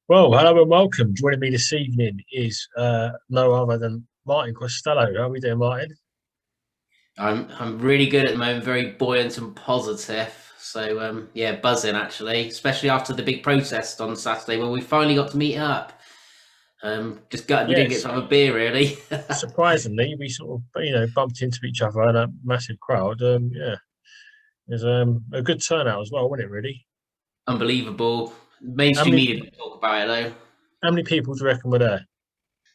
Well, hello and welcome. Joining me this evening is no other than Martin Costello. How are we doing, Martin? I'm really good at the moment, very buoyant and positive. So yeah, buzzing actually, especially after the big protest on Saturday where we finally got to meet up. Just gutted we didn't get Yes, to have a beer really. surprisingly, we sort of bumped into each other in a massive crowd. Yeah, it was a good turnout as well, wasn't it? Really. Unbelievable. How Mainstream many media didn't talk about it though. how many people do you reckon were there?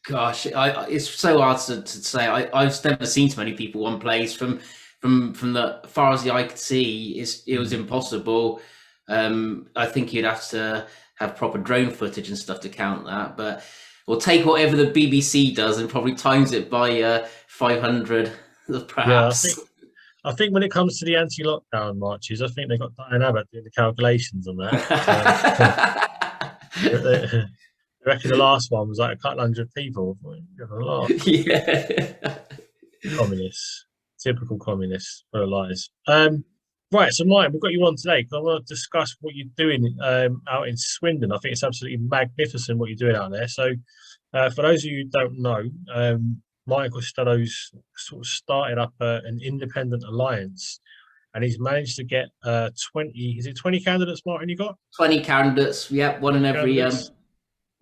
Gosh, it's so hard to say. I've never seen so many people one place from the far as the eye could see. It was Mm. impossible. I think you'd have to have proper drone footage and stuff to count that. But we'll take whatever the BBC does and probably times it by 500, Yeah, I perhaps. think I think when it comes to the anti-lockdown marches, I think they got Diane Abbott doing the calculations on that. They reckon the last one was like a couple hundred people. A lot. Yeah. Communists, typical communists, full of lies. Right, so Martin, we've got you on today because I want to discuss what you're doing out in Swindon. I think it's absolutely magnificent what you're doing out there. So, for those of you who don't know, Martin Costello's sort of started up an independent alliance, and he's managed to get 20. Is it 20 candidates, Martin? You got 20 candidates. Yep, one in candidates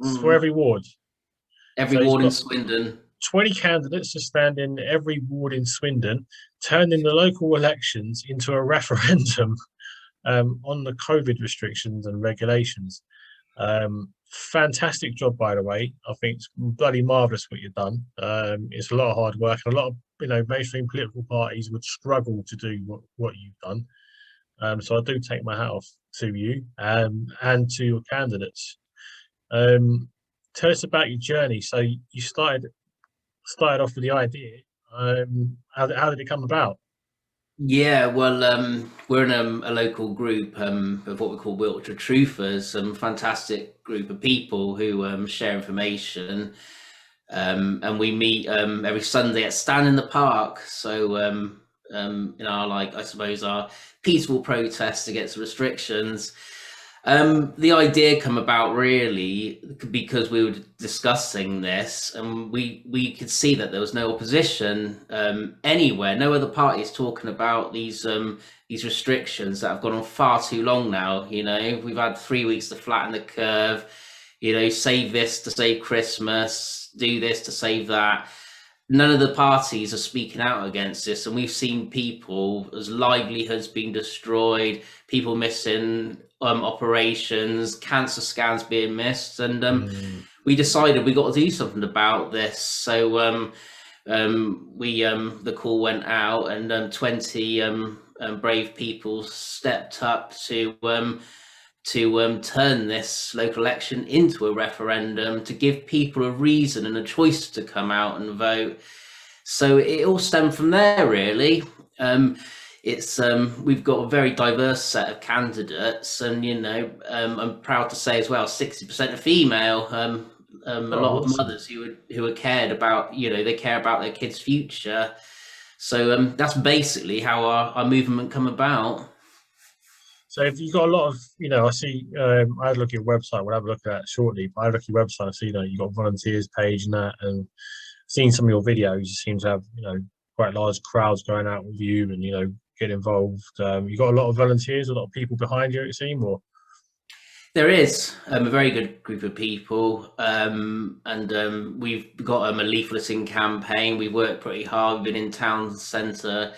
for mm, every ward. every So he's ward in got Swindon. 20 candidates to stand in every ward in Swindon, turning the local elections into a referendum on the COVID restrictions and regulations. Fantastic job, by the way. I think it's bloody marvellous what you've done. It's a lot of hard work, and a lot of mainstream political parties would struggle to do what you've done. So I do take my hat off to you and to your candidates. Um, Tell us about your journey. So you started off with the idea. How did it come about? Yeah, well, we're in a local group of what we call Wiltshire Truthers, fantastic group of people who share information, and we meet every Sunday at Stan in the Park. So, in our like, I suppose, our peaceful protest against restrictions. The idea come about really because we were discussing this, and we could see that there was no opposition anywhere. No other parties talking about these restrictions that have gone on far too long now. You know, we've had 3 weeks to flatten the curve. You know, save this to save Christmas, do this to save that. None of the parties are speaking out against this, and we've seen people as livelihoods being destroyed, people missing operations, cancer scans being missed, and Mm, we decided we got to do something about this. So we the call went out, and 20 brave people stepped up to turn this local election into a referendum to give people a reason and a choice to come out and vote. So it all stemmed from there, really. It's We've got a very diverse set of candidates, and I'm proud to say as well, 60% are female. A oh, lot of awesome. mothers who are cared about. They care about their kids' future. So that's basically how our movement come about. So if you've got a lot of, I see, I had a look at your website. We'll have a look at that shortly. But I had a look at your website. I see, you've got a volunteers page and that, and seeing some of your videos, you seem to have, quite large crowds going out with you and, get involved. You got a lot of volunteers, a lot of people behind you, it seems, or There is a very good group of people, and we've got a leafleting campaign. We work pretty hard. We've been in town centre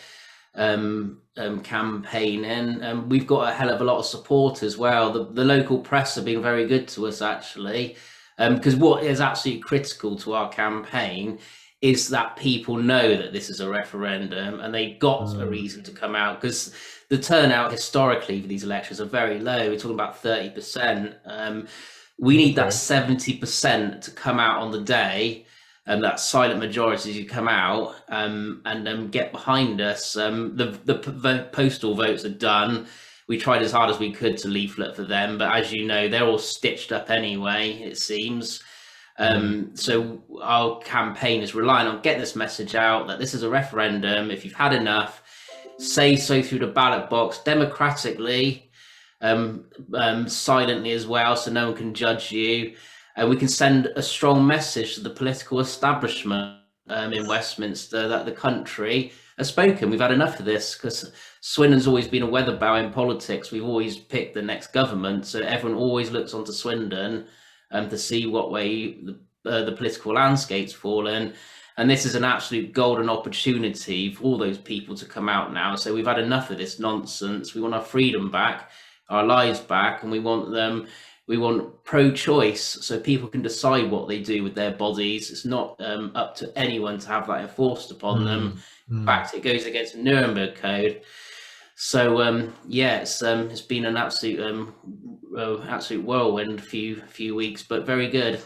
campaigning, and we've got a hell of a lot of support as well. The local press have been very good to us actually, because what is absolutely critical to our campaign is that people know that this is a referendum and they've got a mm, reason to come out, because the turnout historically for these elections are very low. We're talking about 30%. We need that okay. 70% to come out on the day, and that silent majority to come out and get behind us. The postal votes are done. We tried as hard as we could to leaflet for them, but as you know, they're all stitched up anyway, it seems. Mm, So our campaign is relying on getting this message out that this is a referendum. If you've had enough, say so through the ballot box democratically. silently as well, so no one can judge you. And we can send a strong message to the political establishment in Westminster that the country has spoken. We've had enough of this, because Swindon's always been a weather bow in politics. We've always picked the next government, so everyone always looks onto Swindon to see what way the political landscape's fallen. And this is an absolute golden opportunity for all those people to come out now. So we've had enough of this nonsense. We want our freedom back, our lives back, and we want pro-choice, so people can decide what they do with their bodies. It's not up to anyone to have that enforced upon them. In fact, it goes against the Nuremberg Code. So yeah, it's been an absolute whirlwind few weeks, but very good.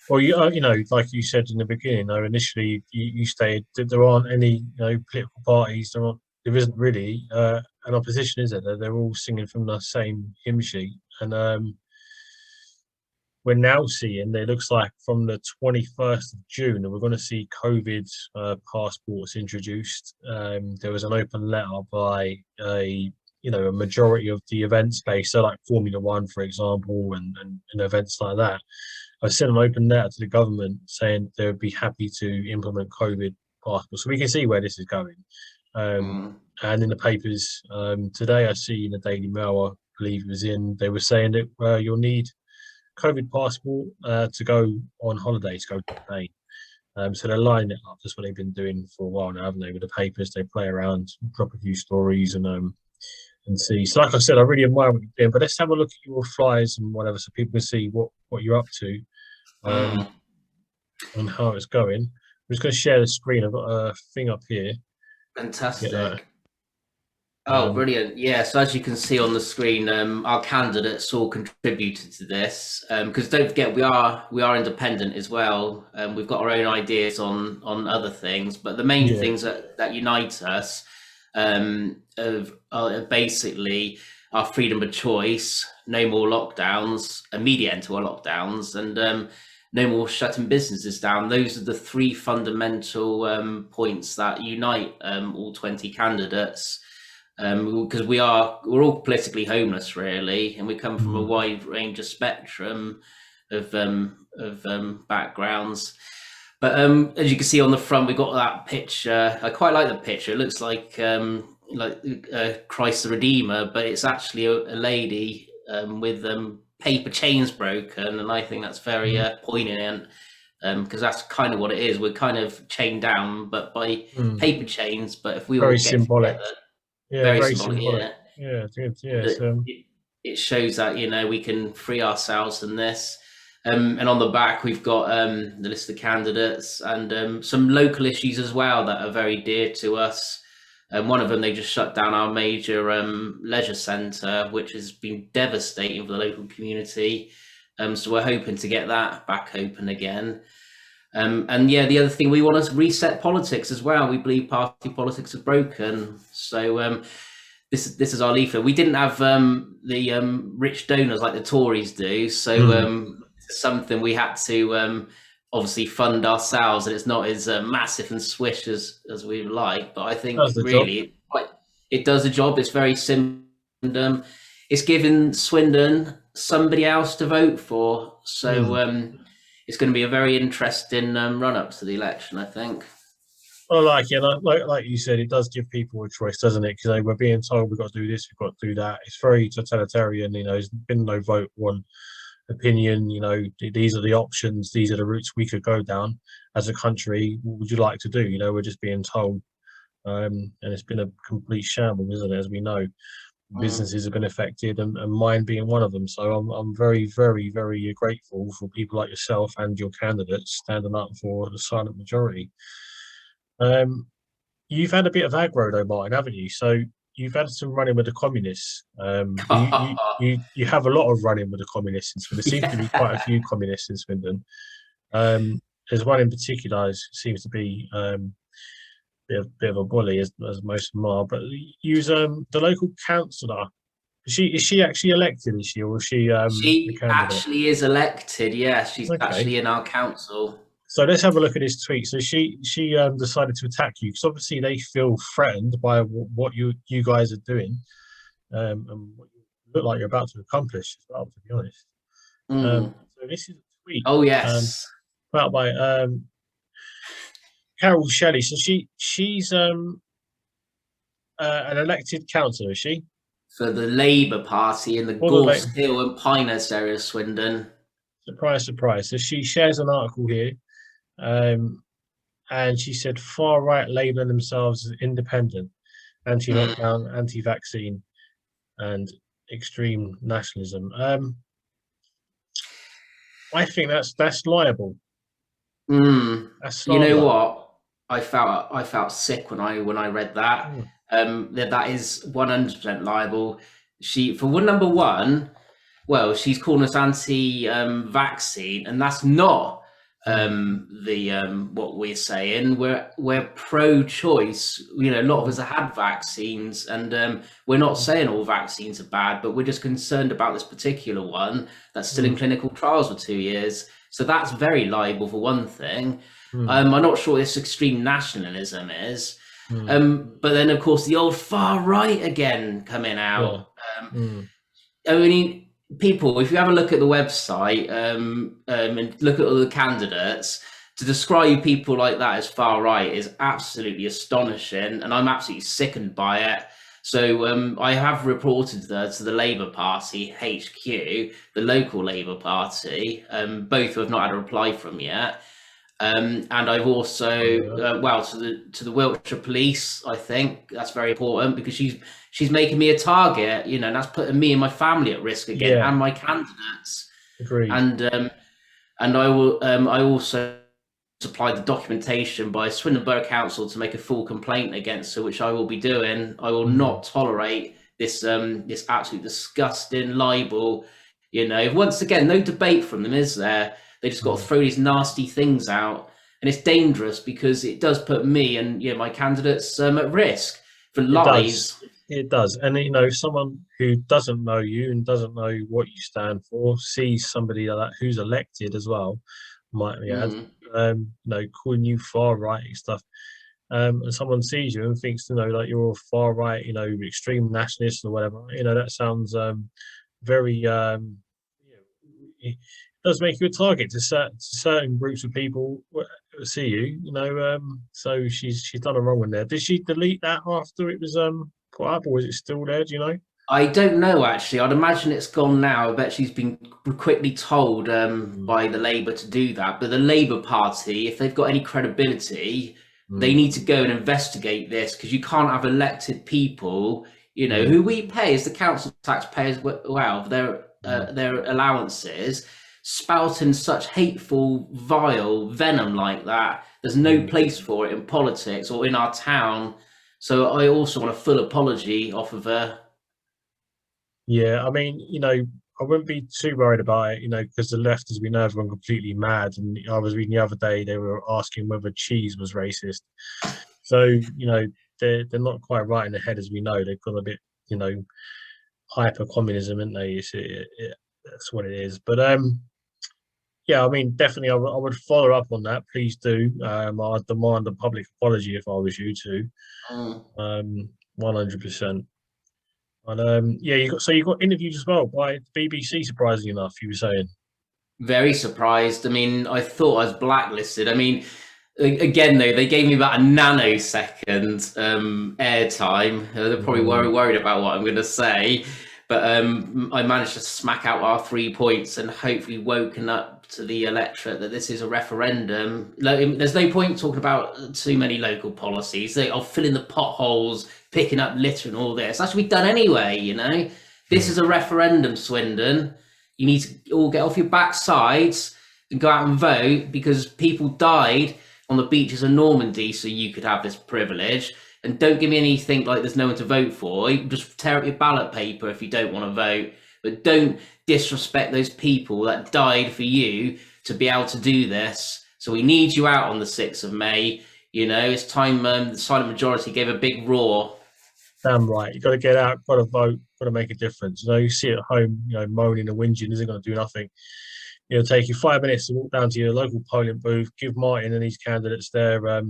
Well, you know, like you said in the beginning, though, initially you stated that there aren't any, political parties. There isn't really an opposition, is there? They're all singing from the same hymn sheet, and we're now seeing, it looks like from the 21st of June, that we're going to see COVID passports introduced. There was an open letter by a majority of the event space, so like Formula One, for example, and events like that. I sent an open letter to the government saying they would be happy to implement COVID passports. So we can see where this is going. And in the papers today, I see in the Daily Mail, I believe it was they were saying that you'll need COVID passport to go on holiday, to go to Spain. So they're lining it up. That's what they've been doing for a while now, haven't they? With the papers, they play around, drop a few stories, and see. So, like I said, I really admire what you're doing. But let's have a look at your flyers and whatever, so people can see what you're up to, and how it's going. I'm just going to share the screen. I've got a thing up here. Fantastic. Oh, brilliant. Yeah, so as you can see on the screen, our candidates all contributed to this, because don't forget, we are independent as well. We've got our own ideas on other things, but the main things that unite us are basically our freedom of choice, no more lockdowns, immediate end to our lockdowns, and no more shutting businesses down. Those are the three fundamental points that unite all 20 candidates. Because we're all politically homeless, really, and we come from a wide range of spectrum of backgrounds. But as you can see on the front, we've got that picture. I quite like the picture. It looks like Christ the Redeemer, but it's actually a lady with paper chains broken, and I think that's very poignant, because that's kind of what it is. We're kind of chained down, but by paper chains. But if we all get symbolic. together, Very symbolic. Yeah, it shows that we can free ourselves from this. And on the back we've got the list of candidates and some local issues as well that are very dear to us. One of them, they just shut down our major leisure centre, which has been devastating for the local community. So we're hoping to get that back open again. And yeah, the other thing, we want to reset politics as well. We believe party politics are broken. So this is our leaflet. We didn't have the rich donors like the Tories do. So it's something we had to obviously fund ourselves, and it's not as massive and swish as we like. But I think really it does the job. It's very simple. And, it's giving Swindon somebody else to vote for. So it's going to be a very interesting run-up to the election, I think. I like it. Like you said, it does give people a choice, doesn't it? Because we're being told we've got to do this, we've got to do that. It's very totalitarian. There's been no vote, one opinion. These are the options. These are the routes we could go down as a country. What would you like to do? We're just being told, and it's been a complete shambles, isn't it? As we know. Businesses have been affected, and mine being one of them. So I'm very, very, very grateful for people like yourself and your candidates standing up for the silent majority. You've had a bit of aggro though, Martin, haven't you? So you've had some running with the communists. You have a lot of running with the communists in Swindon. There seems to be quite a few communists in Swindon. There's one in particular seems to be bit of a bully, as most of them are. But use the local councillor. Is she actually elected? Is she, or is she? She actually is elected. Yeah, she's actually in our council. So let's have a look at this tweet. So she decided to attack you because obviously they feel threatened by what you guys are doing, and what you're look like you're about to accomplish as well, to be honest. Mm. So this is a tweet Oh yes. put out by Carol Shelley. So she's an elected councillor, is she? For the Labour Party in the For the Gorse Hill and Pinehurst area of Swindon. surprise, surprise. So she shares an article here, and she said far right labelling themselves as independent, anti-lockdown, anti-vaccine, and extreme nationalism. I think that's liable. That's You know slander. what? I felt sick when I read that. That is 100% liable. She, for one, number one, well, she's calling us anti-vaccine, and that's not what we're saying. We're pro-choice. You know, a lot of us have had vaccines, and we're not saying all vaccines are bad, but we're just concerned about this particular one that's still in clinical trials for 2 years. So that's very liable for one thing. I'm not sure what this extreme nationalism is. But then, of course, the old far right again coming out. I mean, people, if you have a look at the website and look at all the candidates, to describe people like that as far right is absolutely astonishing, and I'm absolutely sickened by it. So I have reported to the Labour Party HQ, the local Labour Party, both who have not had a reply from yet. And I've also, to the Wiltshire Police. I think that's very important because she's making me a target, you know, and that's putting me and my family at risk again, and my candidates. Agreed. And I will. I also supplied the documentation by Swindon Borough Council to make a full complaint against her, which I will be doing. I will not tolerate this this absolute disgusting libel. You know, once again, no debate from them, is there? They just got to throw these nasty things out, and it's dangerous because it does put me and my candidates at risk for lives. It does, and you know, someone who doesn't know you and doesn't know what you stand for sees somebody like that who's elected as well, might be add, calling you far right stuff, and someone sees you and thinks, like you're a far right, extreme nationalist or whatever. That sounds very. It does make you a target to certain groups of people see you. So she's done a wrong one there. Did she delete that after it was put up, or is it still there? Do you know? I don't know, actually. I'd imagine it's gone now. I bet she's been quickly told by the Labour to do that. But the Labour Party, if they've got any credibility, they need to go and investigate this, because you can't have elected people, who we pay as the council taxpayers, well, their allowances, spouting such hateful, vile venom like that. There's no place for it in politics or in our town. So I also want a full apology off of her. Yeah, I mean, I wouldn't be too worried about it, because the left, as we know, have gone completely mad. And I was reading the other day, they were asking whether cheese was racist. So, they're not quite right in the head, as we know. They've gone a bit, hyper communism, isn't they? That's what it is. But yeah, I mean, definitely, I would follow up on that. Please do. I'd demand a public apology if I was you too. 100%. And yeah, you got interviewed as well by the BBC. Surprisingly enough, you were saying. Very surprised. I mean, I thought I was blacklisted. I mean, again, though, they gave me about a nanosecond airtime. They're probably worried about what I'm going to say. But I managed to smack out our 3 points and hopefully woken up to the electorate that this is a referendum. There's no point talking about too many local policies. I'll fill in the potholes, picking up litter and all this. That should be done anyway, This is a referendum, Swindon. You need to all get off your backsides and go out and vote, because people died on the beaches of Normandy so you could have this privilege. And don't give me anything like there's no one to vote for. You can just tear up your ballot paper if you don't want to vote. But don't disrespect those people that died for you to be able to do this. So we need you out on the 6th of May. It's time the silent majority gave a big roar. Damn right. You've got to get out, got to vote, got to make a difference. You sit at home, moaning and whinging isn't going to do nothing. It'll take you 5 minutes to walk down to your local polling booth, give Martin and these candidates their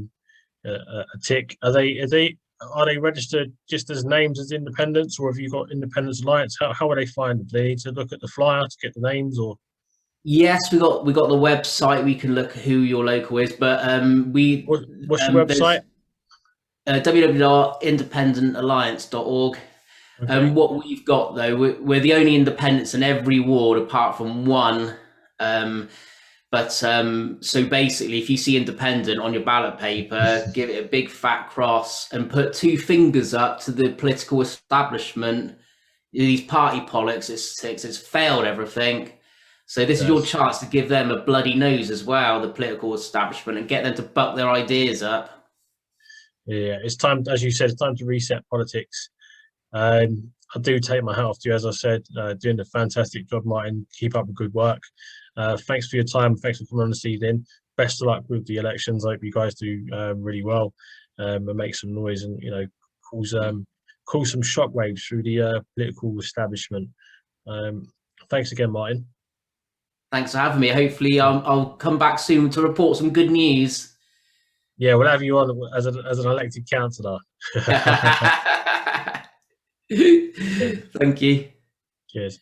a tick. Are they are they registered just as names as independents, or have you got Independence Alliance? How are they find it? Do they need to look at the flyer to get the names, or? Yes, we got the website. We can look at who your local is, but What's your there's website? www.independentalliance.org. Okay. What we've got though, we're the only independents in every ward apart from one. So basically, if you see independent on your ballot paper, give it a big fat cross and put two fingers up to the political establishment. These party politics, it's failed everything. So this is your Yes. chance to give them a bloody nose as well, the political establishment, and get them to buck their ideas up. Yeah, it's time, as you said, it's time to reset politics. I do take my hat off to you, as I said, doing a fantastic job, Martin. Keep up the good work. Thanks for your time. Thanks for coming on this evening. Best of luck with the elections. I hope you guys do really well and make some noise and cause some shockwaves through the political establishment. Thanks again, Martin. Thanks for having me. Hopefully, I'll come back soon to report some good news. Yeah, we'll have you on as an elected councillor. Thank you. Cheers.